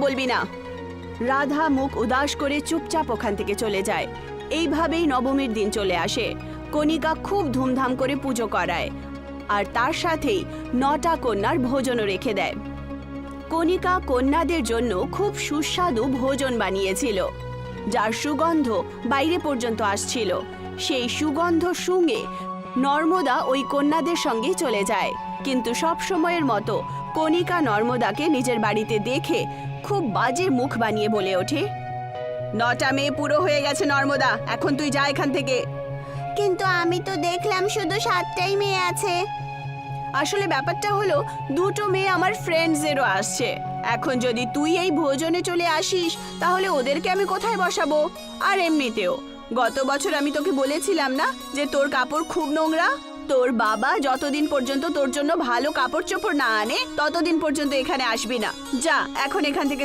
বলবি না। রাধা মুখ উদাস করে চুপচাপ ওখান থেকে চলে যায়। এইভাবেই নবমীর দিন চলে আসে। কণিকা খুব ধুমধাম করে পুজো করায় আর তার সাথেই 9টা কন্যার ভোজনও রেখে দেয়। কণিকা কন্যাদের জন্য খুব সুস্বাদু ভোজন বানিয়েছিল, যার সুগন্ধ বাইরে পর্যন্ত আসছিল। সেই সুগন্ধ শুঁঙে নর্মদা ওই কন্যাদের সঙ্গে চলে যায়। কিন্তু সব সময়ের মতো কণিকা নর্মদাকে নিজের বাড়িতে দেখে খুব বাজে মুখ বানিয়ে বলে ওঠে, 9টা মেয়ে পুরো হয়ে গেছে নর্মদা, এখন তুই যা এখান থেকে। কিন্তু আমি তো দেখলাম শুধু 7টাই মেয়ে আছে। আসলে ব্যাপারটা হলো 2টো মেয়ে আমার ফ্রেন্ডসেরও আসছে। এখন যদি তুই এই ভোজনে চলে আসিস তাহলে ওদেরকে আমি কোথায় বসাবো? আর এমনিতেও গত বছর আমি তোকে বলেছিলাম না যে তোর কাপড় খুব নোংরা? তোর বাবা যতদিন পর্যন্ত তোর জন্য ভালো কাপড় চোপড় না আনে ততদিন পর্যন্ত এখানে আসবি না। যা এখন এখান থেকে।